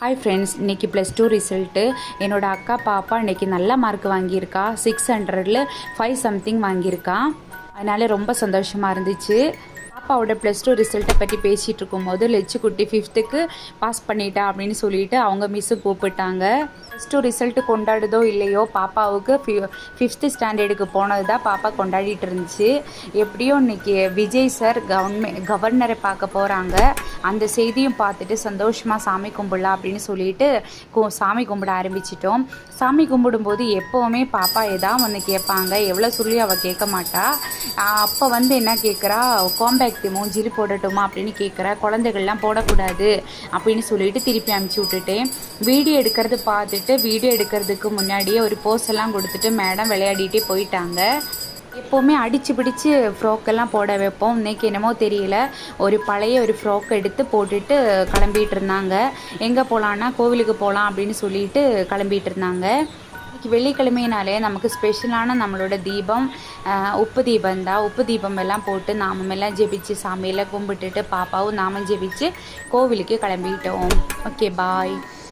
Hi friends, இன்றைக்கி +2 result. என்னோடய அக்கா பாப்பா இன்றைக்கி நல்ல மார்க் வாங்கியிருக்கா. 600ல் 5 சம்திங் வாங்கியிருக்கா. அதனால் ரொம்ப சந்தோஷமாக இருந்துச்சு. பாப்பாவோட +2 ரிசல்ட்டை பற்றி பேசிகிட்டு இருக்கும்போது லெச்சுக்குட்டி 5th பாஸ் பண்ணிட்டா அப்படின்னு சொல்லிட்டு அவங்க மிஸ்ஸு கூப்பிட்டாங்க. +2 ரிசல்ட்டு கொண்டாடுதோ இல்லையோ, பாப்பாவுக்கு 5th ஸ்டாண்டர்டுக்கு போனது தான் பாப்பா கொண்டாடிட்டு இருந்துச்சு. எப்படியும் இன்றைக்கி விஜய் சார் கவர்னரை பார்க்க போகிறாங்க. அந்த செய்தியும் பார்த்துட்டு சந்தோஷமாக சாமி கும்பிடலாம் அப்படின்னு சொல்லிட்டு சாமி கும்பிட ஆரம்பிச்சிட்டோம். சாமி கும்பிடும்போது எப்போவுமே பாப்பா ஏதாவது ஒன்று கேட்பாங்க. எவ்வளோ சொல்லி அவள் கேட்க மாட்டா. அப்போ என்ன கேட்குறா, கோம்பேக்ட் மூஞ்சில் போடட்டுமா அப்படின்னு கேட்குறா. குழந்தைகள்லாம் போடக்கூடாது அப்படின்னு சொல்லிட்டு திருப்பி அனுப்பிச்சி விட்டுட்டேன். வீடியோ எடுக்கிறதுக்கு முன்னாடியே ஒரு போஸ் எல்லாம் கொடுத்துட்டு மேடம் விளையாடிட்டே போயிட்டாங்க. எப்போவுமே அடித்து பிடிச்சி ஃப்ராக்கெல்லாம் போட வைப்போம். இன்றைக்கி என்னமோ தெரியல, ஒரு பழைய ஃப்ராக் எடுத்து போட்டுட்டு கிளம்பிகிட்டு இருந்தாங்க. எங்கே போகலான்னா கோவிலுக்கு போகலாம் அப்படின்னு சொல்லிட்டு கிளம்பிகிட்டு இருந்தாங்க. இன்றைக்கி வெள்ளிக்கிழமையினாலே நமக்கு ஸ்பெஷலான நம்மளோட தீபம் உப்பு தீபம் தான். உப்பு தீபம் எல்லாம் போட்டு நாமெல்லாம் ஜெபிச்சு சாமியெல்லாம் கும்பிட்டுட்டு பாப்பாவும் நாமும் ஜெபிச்சு கோவிலுக்கு கிளம்பிட்டோம். ஓகே, பாய்.